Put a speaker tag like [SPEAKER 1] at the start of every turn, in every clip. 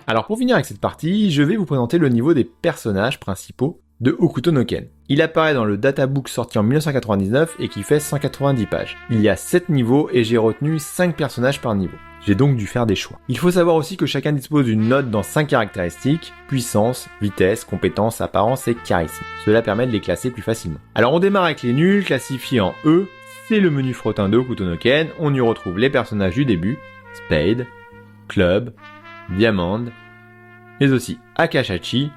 [SPEAKER 1] Alors pour finir avec cette partie, je vais vous présenter le niveau des personnages principaux de Hokuto no Ken. Il apparaît dans le databook sorti en 1999 et qui fait 190 pages. Il y a 7 niveaux et j'ai retenu 5 personnages par niveau. J'ai donc dû faire des choix. Il faut savoir aussi que chacun dispose d'une note dans 5 caractéristiques, puissance, vitesse, compétence, apparence et charisme. Cela permet de les classer plus facilement. Alors on démarre avec les nuls, classifiés en E, c'est le menu frottin de Hokuto no Ken, on y retrouve les personnages du début, Spade, Club, Diamond, mais aussi Akashachi.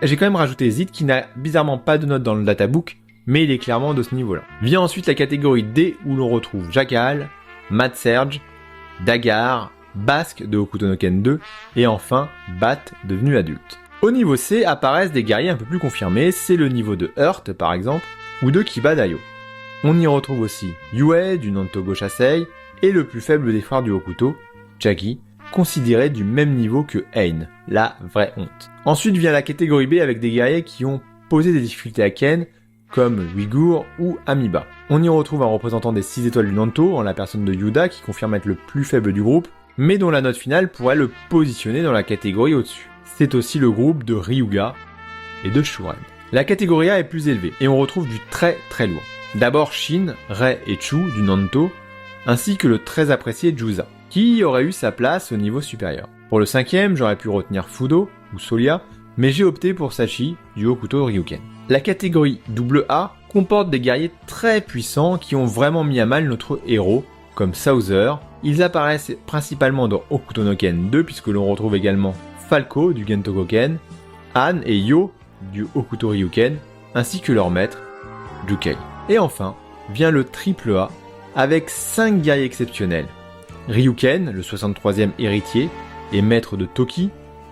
[SPEAKER 1] J'ai quand même rajouté Zid qui n'a bizarrement pas de note dans le databook, mais il est clairement de ce niveau-là. Vient ensuite la catégorie D où l'on retrouve Jackal, Mad Serge, Dagar, Basque de Hokuto no Ken 2 et enfin Bat devenu adulte. Au niveau C apparaissent des guerriers un peu plus confirmés, c'est le niveau de Hurt par exemple ou de Kiba Dayo. On y retrouve aussi Yue du Nanto Goshasei et le plus faible des frères du Hokuto, Jagi, considéré du même niveau que Ein, la vraie honte. Ensuite vient la catégorie B avec des guerriers qui ont posé des difficultés à Ken, comme Uyghur ou Amiiba. On y retrouve un représentant des 6 étoiles du Nanto, en la personne de Yuda, qui confirme être le plus faible du groupe, mais dont la note finale pourrait le positionner dans la catégorie au-dessus. C'est aussi le groupe de Ryuga et de Shuren. La catégorie A est plus élevée, et on retrouve du très très lourd. D'abord Shin, Rei et Chu du Nanto, ainsi que le très apprécié Juza, qui aurait eu sa place au niveau supérieur. Pour le 5ème, j'aurais pu retenir Fudo ou Solia, mais j'ai opté pour Sashi du Hokuto Ryuken. La catégorie AA comporte des guerriers très puissants qui ont vraiment mis à mal notre héros, comme Souther. Ils apparaissent principalement dans Hokuto no Ken 2 puisque l'on retrouve également Falco du Gentokoken, Han et Yo du Hokuto Ryuken, ainsi que leur maître, Jukei. Et enfin, vient le AAA avec 5 guerriers exceptionnels. Ryuken, le 63e héritier, et maître de Toki,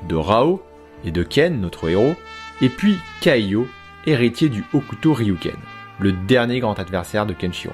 [SPEAKER 1] de Rao et de Ken, notre héros, et puis Kaiyo, héritier du Hokuto Ryuken, le dernier grand adversaire de Kenshiro.